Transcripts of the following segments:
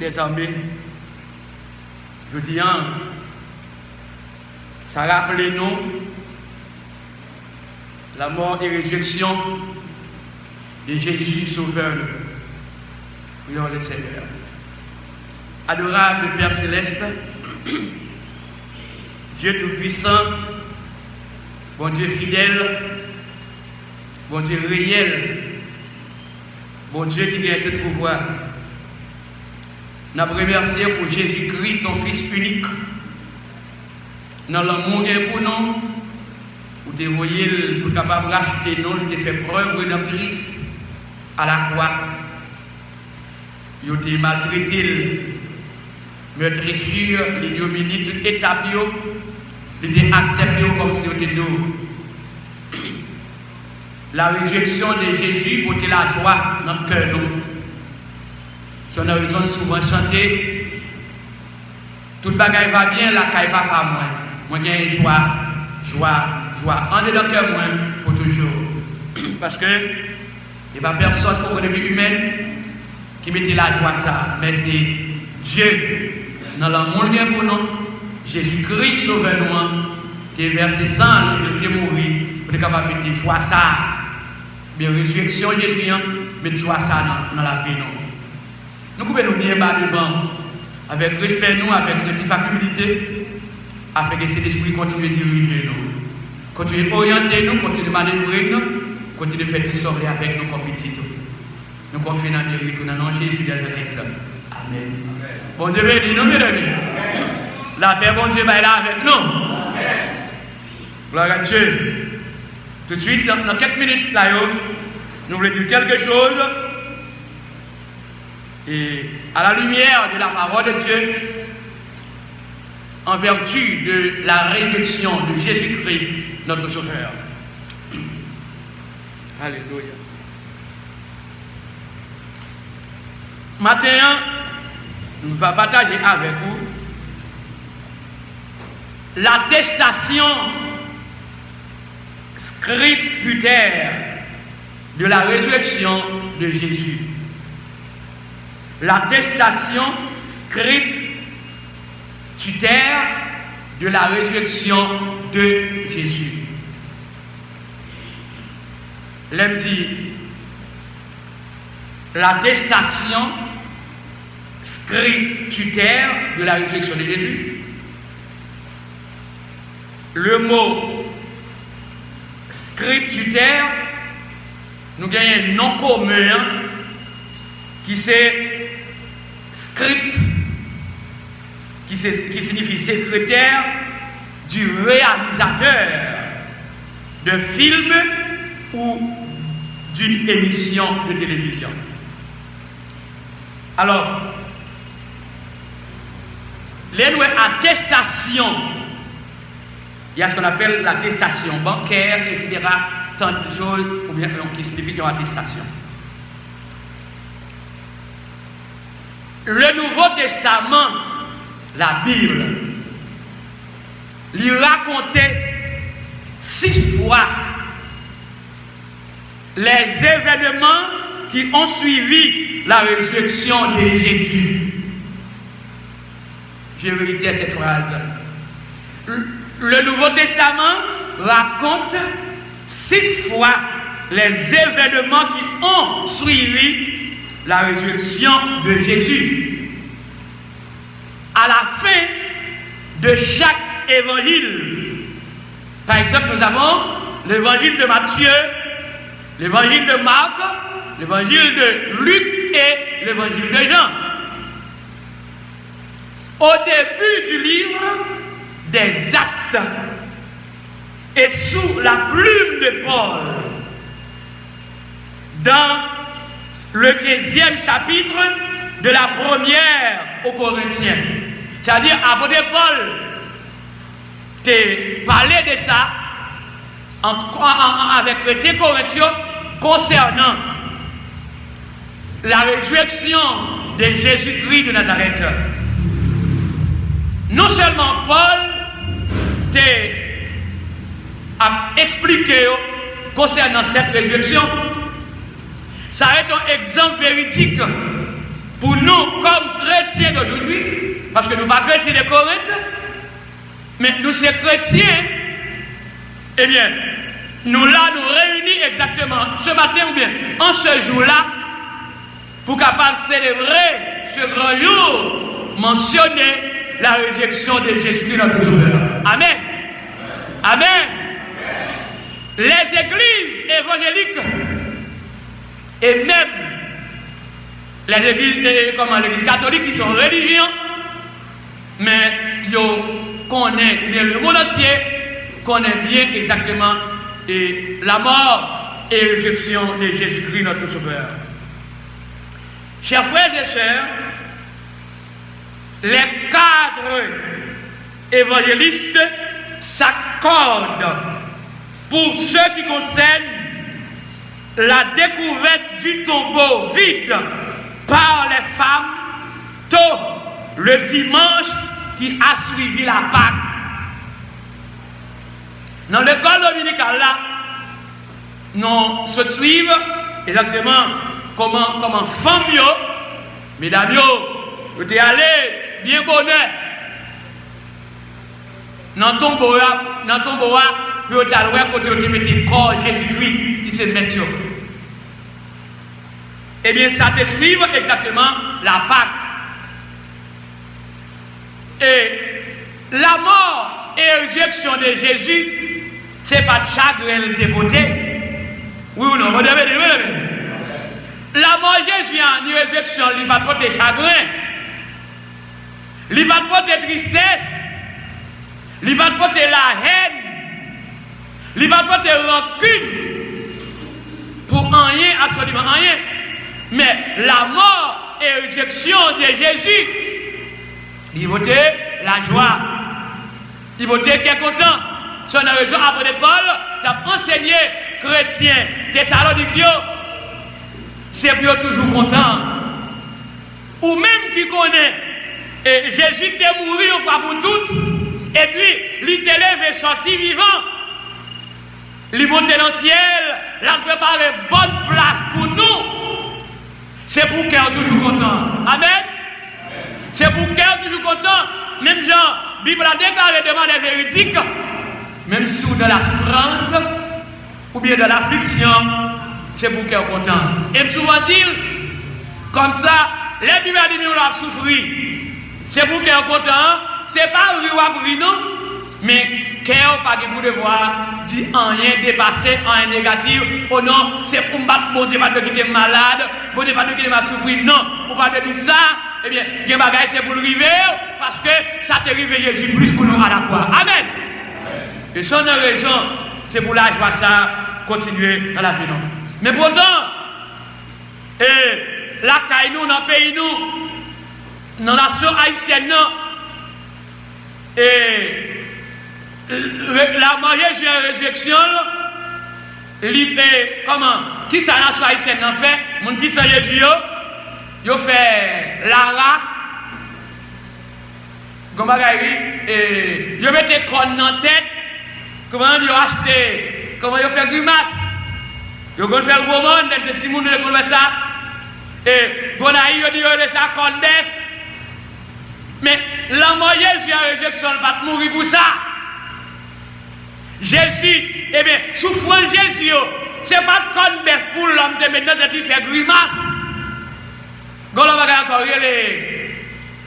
des armées, je dis, ça rappelle nous la mort et résurrection de Jésus Sauveur. Prions le Seigneur. Adorable Père Céleste, Dieu Tout-Puissant, bon Dieu fidèle, bon Dieu réel, bon Dieu qui a tout pouvoir. Nous remercions pour Jésus-Christ, ton Fils unique, dans l'amour pour nous, pour te voyer, pour capable de racheter nous, de faire preuve rédemptrice à la croix. Il a été maltraité, meurtrissure, l'ignominie, toute étape, il était accepté comme si il était nous. La résurrection de Jésus pour la joie dans notre cœur. Si on a raison de souvent chanter, toute bagaille va bien, la caille va pas moins. Moi, j'ai joie, en dedans de cœur, moi, pour toujours. Parce que, il n'y a pas personne au point de vue humain qui mettait la joie ça. Mais c'est Dieu, dans l'amour qu'il pour nous, Jésus-Christ sauveur nous, qui est versé sang, qui est mort, pour être capable de mettre joie ça. Bien, résurrection Jésus, mettre joie ça dans la vie. Nous pouvons nous bien bas devant, avec respect, nous, avec humilité, afin que cet esprit continue de diriger nous, continue d'orienter nous, continue de manœuvrer nous, continue de faire tout sembler avec nous comme petit. Nous confions dans le mérite, dans le nom de Jésus de Nazareth. Amen. Bon Dieu béni, nous, mes amis. La paix, bon Dieu, est là avec nous. Amen. Gloire à Dieu. Tout de suite, dans quelques minutes, là, nous voulons dire quelque chose. Et à la lumière de la parole de Dieu, en vertu de la résurrection de Jésus-Christ, notre Sauveur. Alléluia. Maintenant, nous allons partager avec vous l'attestation scripturaire de la résurrection de Jésus. L'attestation scripturaire de la résurrection de Jésus. L'aime dit l'attestation scripturaire de la résurrection de Jésus. Le mot scripturaire, nous gagnons un nom commun qui c'est script, qui signifie secrétaire du réalisateur de film ou d'une émission de télévision. Alors, les attestations, il y a ce qu'on appelle l'attestation bancaire, etc. Tant de choses qui signifient une attestation. Le Nouveau Testament, la Bible, lui racontait 6 fois les événements qui ont suivi la résurrection de Jésus. Je réitère cette phrase. Le Nouveau Testament raconte 6 fois les événements qui ont suivi la résurrection de Jésus. À la fin de chaque évangile, par exemple, nous avons l'évangile de Matthieu, l'évangile de Marc, l'évangile de Luc et l'évangile de Jean. Au début du livre des Actes et sous la plume de Paul, dans le 15e chapitre de la première aux Corinthiens. C'est-à-dire, apôtre Paul t'a parlé de ça avec les chrétiens corinthiens concernant la résurrection de Jésus-Christ de Nazareth. Non seulement Paul t'a expliqué concernant cette résurrection, ça est un exemple véridique pour nous comme chrétiens chrétiens d'aujourd'hui, parce que nous ne sommes pas chrétiens de Corinthe, mais nous sommes chrétiens, eh bien, nous réunis exactement ce matin ou bien en ce jour-là pour capable célébrer ce grand jour, mentionner la résurrection de Jésus-Christ notre Sauveur. Amen. Amen. Les églises évangéliques et même les églises, comme l'église catholique qui sont religieux, mais ils connaissent, bien le monde entier connaît bien exactement la mort et la résurrection de Jésus-Christ notre Sauveur. Chers frères et sœurs, les cadres évangélistes s'accordent pour ce qui concerne la découverte du tombeau vide par les femmes tôt le dimanche qui a suivi la Pâque. Dans l'école dominicale là, nous se suivons exactement comment femme mesdames vous êtes allés bien bonheur dans le tombeau puis vous êtes allés côté vous mettez corps Jésus-Christ qui se met. Eh bien ça te suit exactement la Pâque. Et la mort et la résurrection de Jésus, c'est pas de chagrin de beauté. Oui ou non? La mort de Jésus, ni résurrection, il va porter chagrin. Il va porter tristesse. Il va porter la haine. Il va porter rancune. Pour rien, absolument rien. Mais la mort et la résurrection de Jésus, il va porter la joie. Il va porter qu'il est content. Son raison après Paul, tu as enseigné chrétien, Thessaloniciens, c'est pour toujours content. Ou même qui connaît, et Jésus t'est mort une fois pour toutes, et puis il t'est levé sorti vivant, il monte dans le ciel, il a préparé bonne place pour nous. C'est pour qu'elle est toujours content. Amen. C'est pour qu'elle est toujours content. Même Jean, la Bible a déclaré de manière véridique, même si vous dans la souffrance ou bien dans l'affliction, c'est pour qu'elle est content. Et souvent dit, comme ça, les Bibles disent qu'on a souffert. C'est pour qu'elle est content. C'est pas rire non, mais qu'elle n'a pas de devoir dire rien dépassé, rien négatif. Oh non, c'est pour me battre, bon Dieu, pas de quitter malade, bon Dieu, pas de quitter ma souffrir. Non, pour pas de dire ça, eh bien, les bagages c'est pour le river, parce que ça te rive Jésus plus pour nous à la croix. Amen. Et son raison, c'est pour la joie ça, continuer dans la vie. Non. Mais pourtant, la caille nous, dans le pays nous, dans la nation haïtienne, et la mariage et la résurrection, comment? Qui ça la nation haïtienne en fait? Mon qui ça Jésus, yo fait Lara, et yo mette corne dans la tête. Comment ils ont acheté, comment ils ont fait grimace. Ils ont fait le gros monde, des petits monde qui ont ça. Et Gonaï, ils ont dit ça comme bœuf. Mais la mort Jésus a résurrection, il va mourir pour ça. Jésus, eh bien, souffrance Jésus, ce n'est pas comme bœuf pour l'homme de maintenant de lui faire grimace. Gonaï va encore les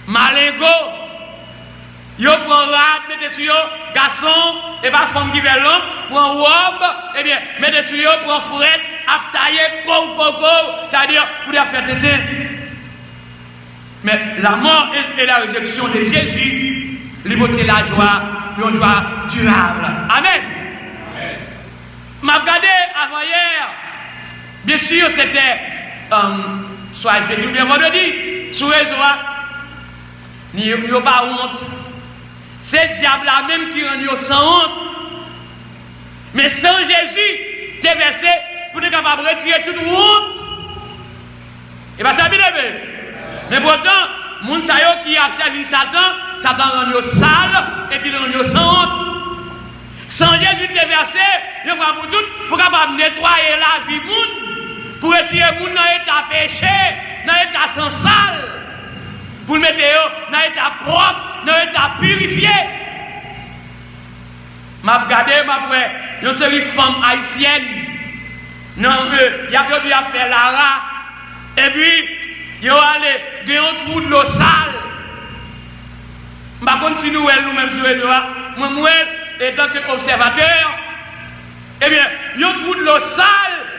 malingots. Yo prend rat, mettez sur yo, garçon, et pas femme qui veut l'homme, prend robe, eh bien, mettez sur yo, prend fourrette, aptaillé, c'est-à-dire pour la faire téter. Mais la mort et la résurrection de Jésus, liberté la joie, une joie durable. Amen. M'a regardé avant hier, bien sûr, c'était soit jeudi ou bien vendredi, sous réseau, n'y a pas honte. C'est le diable là même qui rend sans honte. Mais sans Jésus, tu es versé pour être capable de retirer toute honte. Et bien ça, bien aimé. Mais pourtant, les gens qui a servi Satan, Satan rend sale et puis il rend sans honte. Sans Jésus, tu es versé, il faut pour tout, pour capable nettoyer la vie monde, pour retirer les gens dans l'état péché, dans l'état sans sale. pour le mettre dans l'état propre, dans l'état purifié. M'a regardé, m'a vrai, une série de femmes haïtiennes. Non, il y a fait Lara. Et puis, il y a allé, il y a un trou de l'eau sale. Je vais continuer nous-mêmes sur les doigts. Moi, étant qu'observateur, eh bien, il y a un trou de l'eau sale.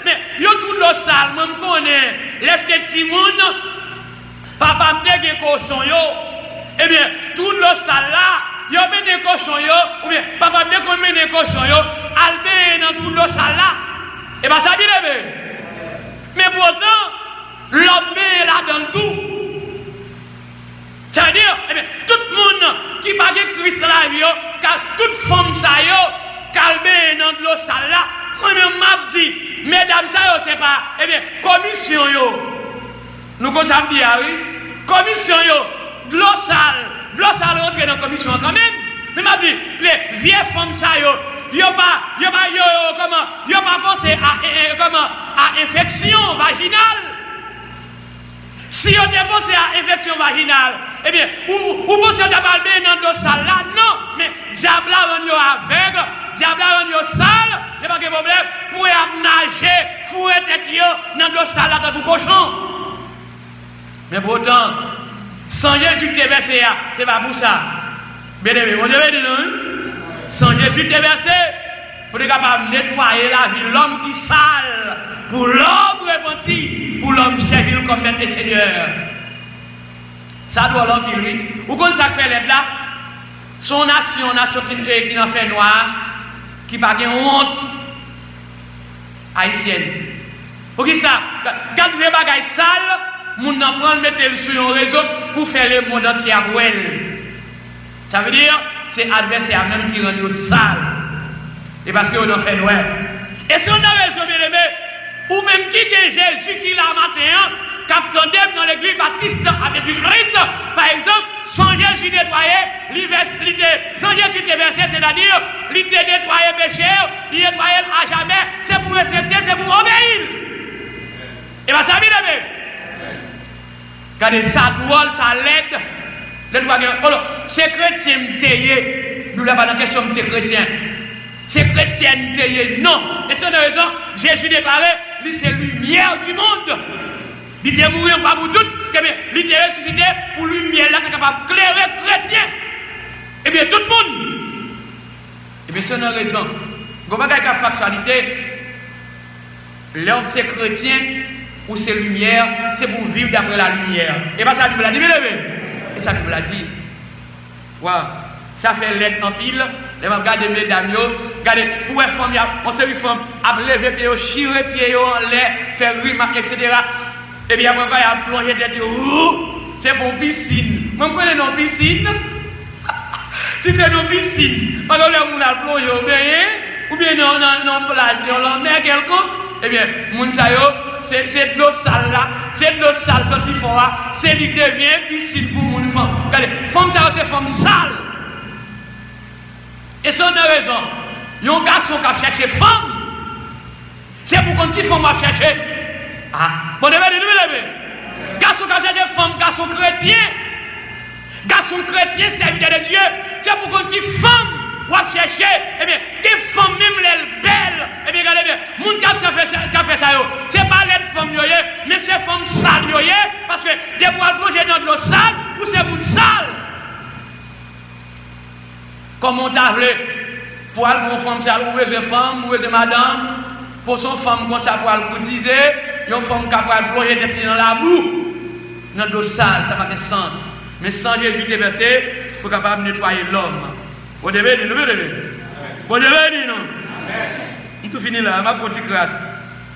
Mais il y a un trou de l'eau sale. Moi, je connais les petits mouns. Papa me dit que cochon yo. Eh bien, trou de l'eau sale là. Yo mène des cochons yo, ou bien papa bien qu'on mène des cochons yo, albé dans tout l'eau sale là. Et bien ça bien levé. Mais pourtant, l'homme est là dans tout. C'est-à-dire, eh bien, tout le monde qui n'a pas Christ dans la vie, toute femme ça yo, calmé dans l'eau sale là, moi-même m'a dit, mesdames ça yo, c'est pas, eh bien, commission yo. Nous connaissons bien, oui. Commission yo, de l'eau sale. L'eau sale rentre dans la commission quand même. Mais m'a dit, les vieilles femmes ça yo pas pensé à infection vaginale. Si yo te pensé à infection vaginale, eh bien, ou pensez à balber dans l'eau sale là, non, mais diable rend yo aveugle, diable rend yo sale, il n'y a pas de problème, pour nager, fouer tête yo dans l'eau sale là dans le cochon. Mais pourtant, sans Jésus te versé, c'est pas pour ça. Bien aimé, mon Dieu, non? Sans Jésus te versé, pour être capable de nettoyer la vie, l'homme qui sale, pour l'homme repenti, pour l'homme servir comme maître et Seigneur. Ça doit l'homme qui lui. Ou comme ça fait l'aide là, son nation qui n'en fait noir, qui n'a pas de honte, haïtienne. Pour qui ça? Quand vous avez des bagages sales, moun nan prend mettre sur un réseau pour faire le monde entier à elle. Ça veut dire c'est adversaire même qui rend nous sale. Et parce que on en fait noir. Et si on a raison bien aimé, ou même qui est Jésus qui l'a matin, captain dans l'église baptiste avec du Christ, par exemple, sans Jésus nettoyer, sans Jésus te verser, c'est-à-dire, il te nettoyer péché, il nettoyer à jamais, c'est pour respecter, c'est pour obéir. Et bien ça bien aimé. Regardez ça, drôle, ça l'aide. C'est chrétien, nous l'avons pas dans la question de chrétien. C'est chrétien, non. Et c'est une raison, Jésus déclaré, lui c'est lumière du monde. Il est mourir pour tout, il est ressuscité pour lumière, là, qui est capable de clairer chrétien. Eh bien, tout le monde. Eh bien, c'est une raison. Vous ne pouvez pas faire factualité. L'homme c'est chrétien. Ou c'est lumière, c'est pour vivre d'après la lumière. Et bien ça, la Bible a dit, et ça, la Bible a dit. Wow. Ça fait l'aide en pile. Les gens regardent mesdames, regardez, pour les femmes, on sait une femme, à lever pied, chirer pied en l'air, faire remarque, etc. Et bien après, il y a plongé tête, c'est pour piscine. Moi, je connais nos piscines. Si c'est nos piscines, parce que on a plongé au bain, ou bien non plage, on l'en met quelconque. Eh bien, c'est de l'eau sale là, c'est de l'eau sale sortie fort, c'est lui devient piscine pour mon femme. Regardez, femme ça c'est femme sale. Et ça on a raison. Il y a un garçon qui a cherché femme. C'est pour qu'on qui femme va chercher. Ah, bon lever. Garçon qui a cherché femme, garçon chrétien. Garçon chrétien serviteur de Dieu. C'est pour qu'on qui femme. Ou à chercher, eh bien, des femmes même les belles, eh bien, regardez bien, moun qui a fait ça, c'est pas les femmes, mais c'est femmes sales, parce que des fois, plonger dans de l'eau sale, ou c'est moun sale. Comme on t'a voulu, pour aller pour une femme sale, ou besoin femme, ou besoin madame, pour son femme, comme ça, pour aller cotiser, une femme capable de plonger des pieds dans la boue, dans de l'eau sale, ça n'a pas de sens. Mais sans Jésus te verser, pour capable de nettoyer l'homme. Vous devez dire, vous devez dire, non? On tout fini là, on va continuer grâce.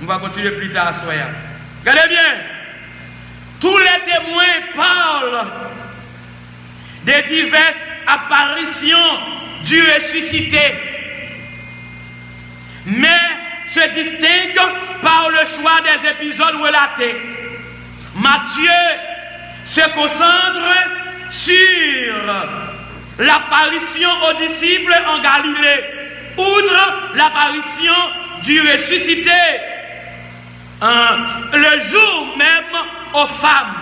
On va continuer plus tard à soir. Regardez bien, tous les témoins parlent des diverses apparitions du ressuscité, mais se distinguent par le choix des épisodes relatés. Matthieu se concentre sur l'apparition aux disciples en Galilée, outre l'apparition du ressuscité, le jour même aux femmes.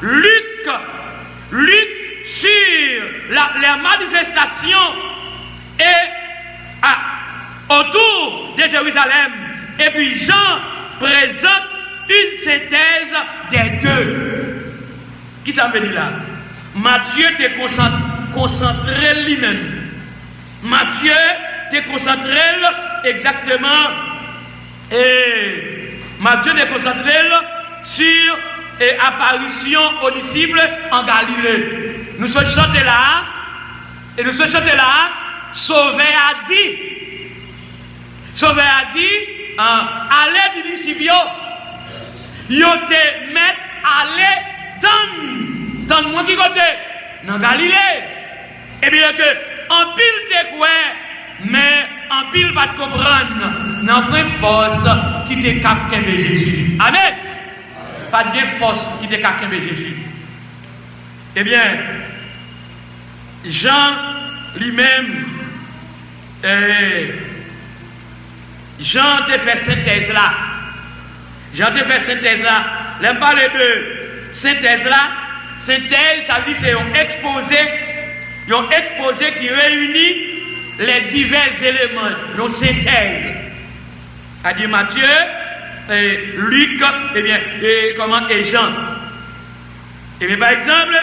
Luc Luc sur les manifestations autour de Jérusalem. Et puis Jean présente une synthèse des deux. Qui ça veut dire là? Matthieu t'est concentré lui-même. Matthieu t'est concentré exactement. Et Matthieu t'est concentré sur l'apparition aux disciples en Galilée. Nous sommes chantés là. Et nous sommes chantés là. Sauvé a dit. Sauvé a dit. À l'aide du disciple. Yo te mettre à l'aide dans moi qui côté. Dans Galilée. Et bien que en pile te quoi. Mais en pile pas te comprendre. Dans la force qui te capte Jésus. Amen. Pas de force qui te capte Jésus. Eh bien, Jean lui-même, Jean te fait synthèse là. Jean te fait synthèse là. Là, parler de synthèse là. Synthèse, ça veut dire c'est un exposé qui réunit les divers éléments, nos synthèses. C'est-à-dire Matthieu, Luc, et Jean. Et bien par exemple,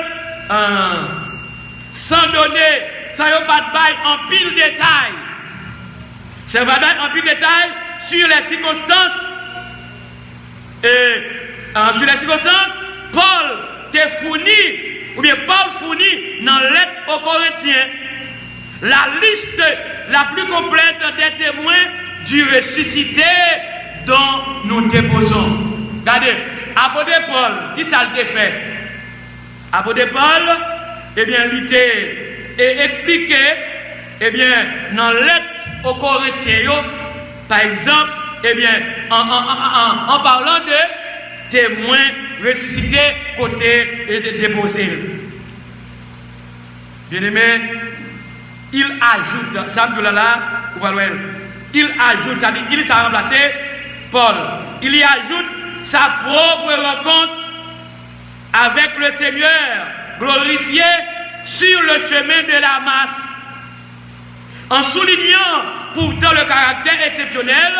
sans donner, sans pas de bail en pile détail. C'est pas en pile détail sur les circonstances. Sur les circonstances, Paul te fournit, ou bien Paul fournit dans lettre aux Corinthiens la liste la plus complète des témoins du ressuscité dont nous déposons. Regardez, apôtre Paul, qui ça le fait? Apôtre Paul, eh bien, il t'a expliqué, eh bien, dans la lettre aux Corinthiens, par exemple, eh bien, en parlant de témoins ressuscités côté déposés. Bien aimé, il ajoute, ça me là, il ajoute, ça dit, il s'est remplacé Paul. Il y ajoute sa propre rencontre avec le Seigneur glorifié sur le chemin de la masse, en soulignant pourtant le caractère exceptionnel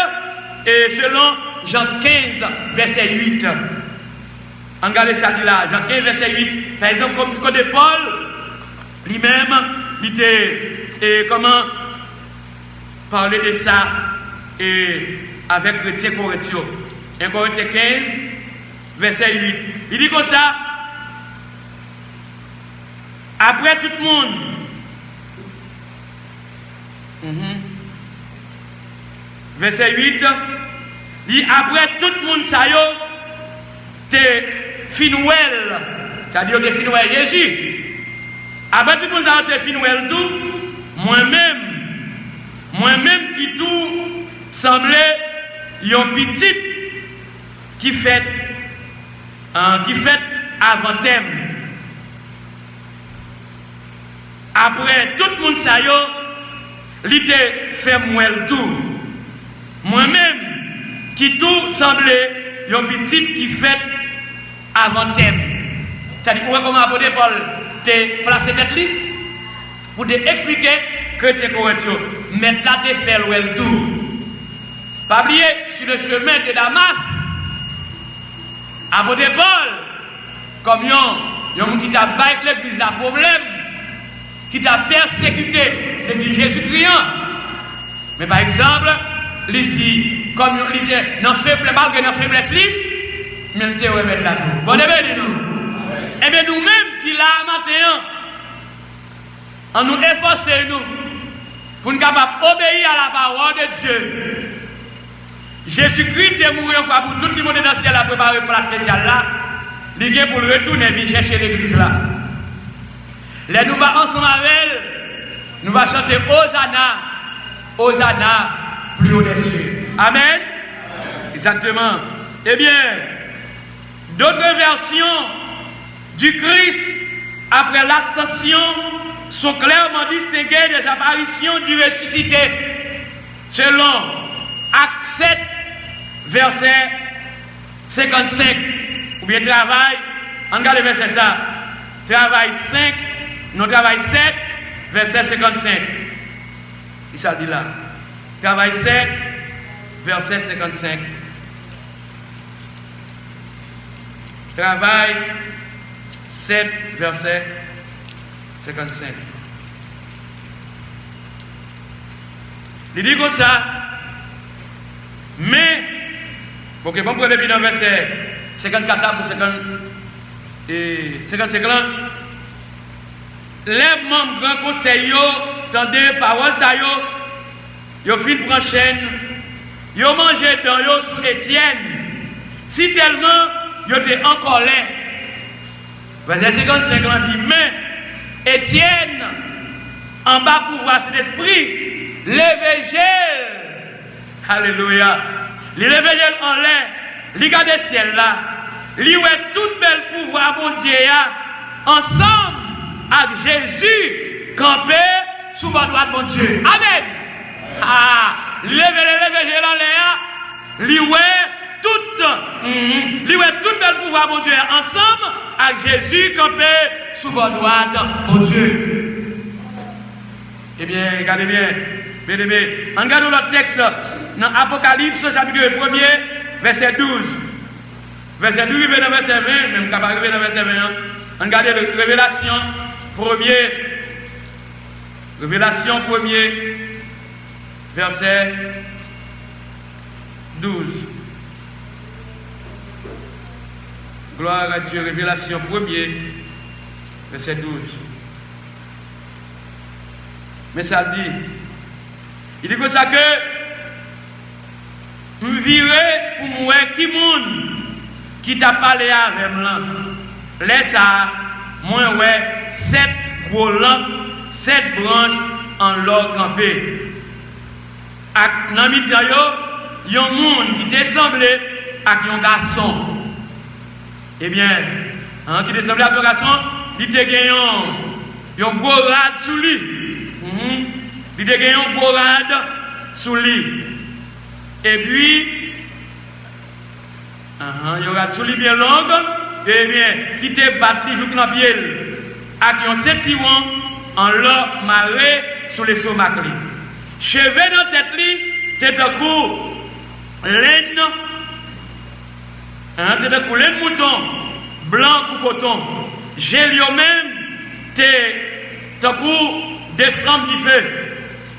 et selon Jean 15, verset 8. Regardez ça là, Jean 15, verset 8. Par exemple, comme de Paul, lui-même, il était, comment parler de ça et avec chrétien Corinthien. 1 Corinthiens 15, verset 8. Il dit comme ça. Après tout le monde. Verset 8. Il dit après tout le monde, ça y est, t'es finouel. C'est-à-dire t'es finouel Jésus. Après tout le monde, ça y est, t'es finouel tout. Moi-même qui tout semblait yon petit qui fait avant thème. Après tout le monde ça yo, li te fait moi tout. Moi-même qui tout semblait yon petit qui fait avant thème. C'est-à-dire comment apôtre Paul te placé tête li pour te expliquer chrétien Corinthien. Maintenant te fait le tout. Pas oublier sur le chemin de Damas, apôtre Paul, comme yon qui t'a baillé l'église la problème, qui t'a persécuté l'église Jésus-Christ. Mais par exemple, il dit, comme il dit, non faible, malgré nos faiblesses, mais il te remet là tout. Bon, eh bien, nous. Eh bien, nous-mêmes qui là matin, on nous efforcer nous pour nous capables d'obéir à la parole de Dieu. Jésus-Christ est mort une fois pour tout le monde dans le ciel, a préparé une place spéciale là. Il est pour le retourner et chercher l'église là. Les nous va ensemble avec elle, nous va chanter Hosanna, Hosanna, plus haut des cieux. Amen. Exactement. Eh bien, d'autres versions du Christ après l'ascension sont clairement distinguées des apparitions du ressuscité. Selon Acte 7, verset 55, ou bien travail, on regarde le verset ça. Travail 5, non, travail 7, verset 55. Il s'est dit là. Travail 7, verset 55. Travail 7, verset 55. Il dit comme ça, mais, ok, bon, pour le verset 54 pour 55 là, les membres grand conseil, tendez parole ça, yo fin prend chaîne, yo mangé dans yo sous Étienne, si tellement yo était en colère. Verset 55 là dit, mais Étienne, en bas pouvoir cet esprit, l'évangile, alléluia, l'évangile en l'air, il regarde le ciel là, il voit tout bel pouvoir bon Dieu ensemble avec Jésus campé sous la droite de mon Dieu. Amen. Ah, l'évangile en l'air, il voit tout bel pouvoir bon Dieu ensemble avec Jésus campé sous la droite de mon Dieu. Eh bien, regardez bien. Bien-aimé, regardons le texte dans Apocalypse, chapitre 1er, verset 12. Verset 12, dans verset 20, même capable arriver dans verset 21. Regardez la Révélation 1er, verset 12. Gloire à Dieu, Révélation 1er, verset 12. Mais ça dit, il dit que ça que je virai pour moi qui monde qui t'a parlé avec moi. Laisse ça, moi ouais 7 gros lampes, 7 branches en l'or campé. Dans le temps, il y a un monde qui t'est semblé avec un garçon. Eh bien, qui t'est semblé avec un garçon, il t'a gagné un gros rad sous lui. Il a gagné un gros rad sous lui. Et puis, il y aura sous lui bien long, et bien, qui te bat les joues dans le pied, avec un ceinturon en l'or maré sous les somacs. Cheveux dans la tête, tête à cou, laine, tête à cou, laine mouton, blanc ou coton, gélio même, tête à cou, des flammes du feu.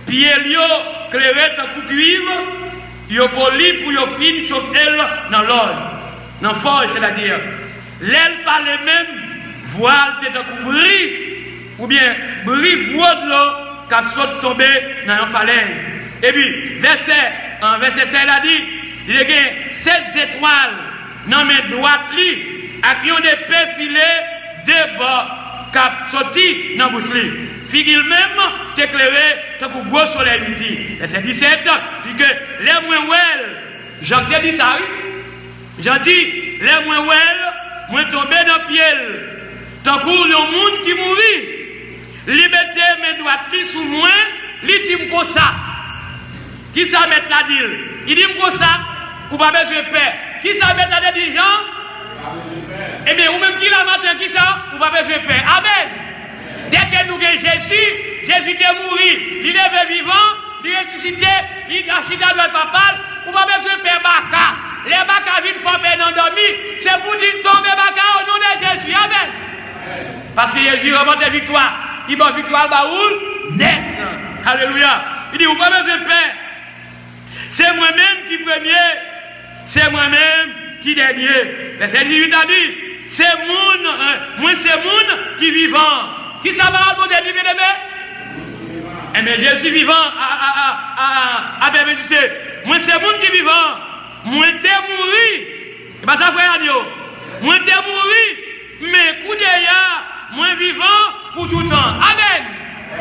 Pied lio, clairé, ta coup cuivre, yo poli pour yo fin, chauffe elle dans l'or, dans forge, c'est-à-dire, l'aile par les mêmes, voile, tête à coup bris, ou bien bris gros de l'eau, qui saute tomber dans une falaise. Et puis, verset 7, il a dit, il y a 7 étoiles dans mes droites, avec une épée filée, 2 bords, qui sorti dans la bouche. Figure même t'éclairer tant que gros soleil midi. Verset 17 dit que les moins well, Jean te dit ça, oui. Jean dit les moins well, moins tombé dans le pied. Tant que le monde qui mourit, liberté mes droites sous moi, il dit comme ça. Qui ça met la deal? Il dit comme ça, pour pas besoin de paix. Qui ça met la dit Jean? Eh bien, ou même qui la matin, qui ça? Pour pas besoin de paix. Amen. Dès que nous avons Jésus, Jésus est mort, il est vivant, il est ressuscité, il a chita dans le papa, ou pas besoin de faire baka. Les baka vite font peine endormi, c'est pour dire tomber baka au nom de Jésus. Amen. Parce que Jésus remonte la victoire. Il va victoire baoul net. Alléluia. Il dit, ou pas besoin de paix. C'est moi-même qui premier, c'est moi-même qui dernier. Verset 18 a dit, c'est moi c'est moun qui vivant. Qui ça va pour dire, bien-aimé? Eh bien, Jésus vivant à bénéficier. Moi, c'est moun qui vivant. Moi, t'es mouru. Et bien, ça, frère, moi, t'es mouru. Mais, coup d'ailleurs, moi, vivant pour tout temps. Amen.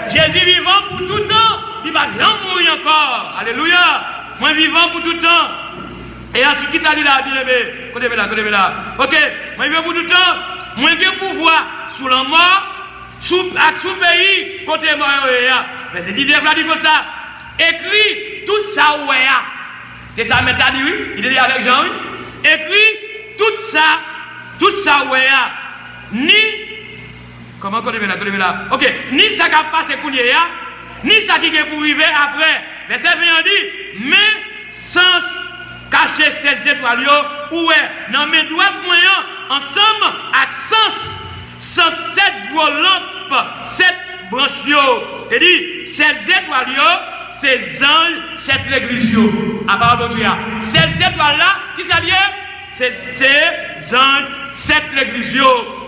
Jésus vivant pour tout temps. Il va bien mourir encore. Alléluia. Moi, vivant pour tout temps. Et ensuite, qui ça dit là, bien-aimé? Côté là. Ok. Moi, vivant pour tout temps. Moi, j'ai pouvoir sous la mort. Sous pays, côté mort, mais c'est dit comme ça. Écrit tout ça, c'est ça, mais t'as dit oui, il dit avec Jean, oui. Écrit tout ça, ni Comment qu'on est là? Ok, ni ça qui a passé Kounia, ni ça qui est pour arriver après. Verset 20 dit, mais sans cacher cette étoile, où est, non, mais droite moyen, ensemble, avec sans cette gros lampe, cette branche, et dit, cette étoile, ces anges, cette l'église, à part de Dieu. Cette étoile-là, qui s'allie? C'est anges, cette l'église,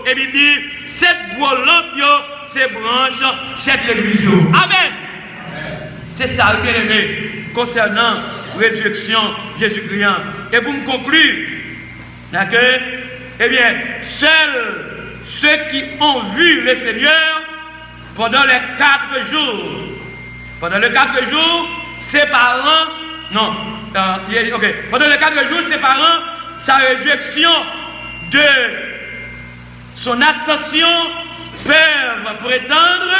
et il dit, cette gros lampe, ces branches, cette l'église. Amen. C'est ça, bien aimé, concernant la résurrection Jésus-Christ. Et pour me conclure, que, eh bien, seuls ceux qui ont vu le Seigneur pendant les 4 jours, pendant les 4 jours, ses parents, pendant les 4 jours, ses parents, sa résurrection de son ascension peuvent prétendre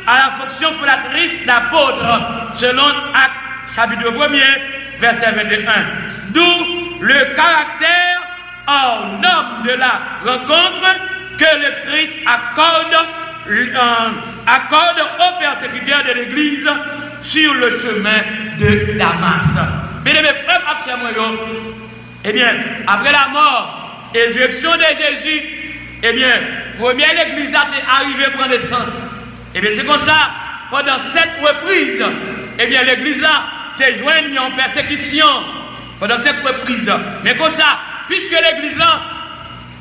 à la fonction fondatrice d'apôtre, selon Actes chapitre 1er, verset 21. D'où le caractère hors norme de la rencontre que le Christ accorde aux persécuteurs de l'Église sur le chemin de Damas. Mesdames et frères, eh bien, après la mort et résurrection de Jésus, eh bien, première l'Église a arrivé à prendre naissance. Eh bien, c'est comme ça, pendant 7 reprises, eh bien, l'église là, t'es joignée en persécution, pendant 7 reprises. Mais comme ça, puisque l'église là,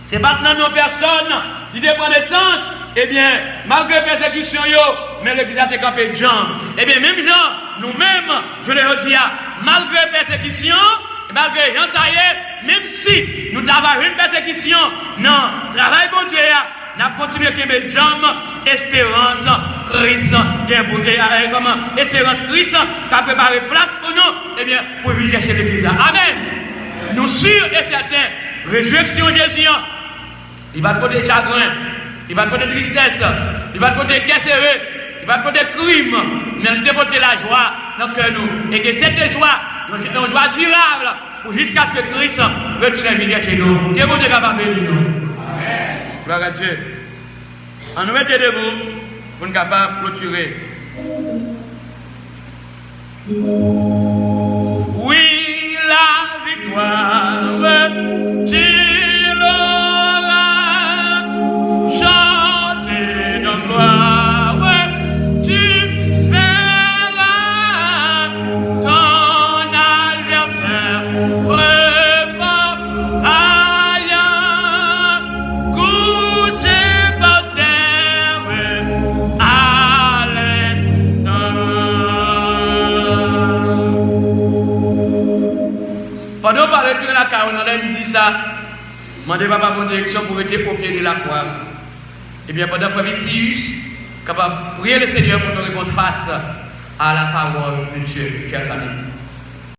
c'est maintenant nos personnes, qui prend naissance, eh bien, malgré la persécution, mais l'église a été campée de jambes. Eh bien, même gens, nous-mêmes, je le dis, malgré la persécution, malgré ça y est, même si nous avons une persécution, non, travail bon Dieu, nous continuons à mettre jambes, espérance, Christ, espérance Christ, qui a préparé place pour nous, eh bien, pour vivre chez l'église. Amen. Nous sûrs et certains, résurrection Jésus, il va porter chagrin, il va porter tristesse, il va porter cœur serré, il va porter crime, mais il va porter la joie dans le cœur nous. Et que cette joie, une joie durable, pour jusqu'à ce que Christ retourne vivre chez nous. Que vous êtes capable de bénir nous. Gloire à Dieu. On nous mettez debout pour nous capables de clôturer. Oui, la victoire, tu l'auras. Chantez dans gloire, tu verras ton adversaire. Pendant qu'on va retourner la carrière, on a dit ça. Demandez papa pour direction pour être au pied de la croix. Et bien pendant que Vixius, capable de prier le Seigneur pour nous répondre face à la parole de Dieu, chers amis.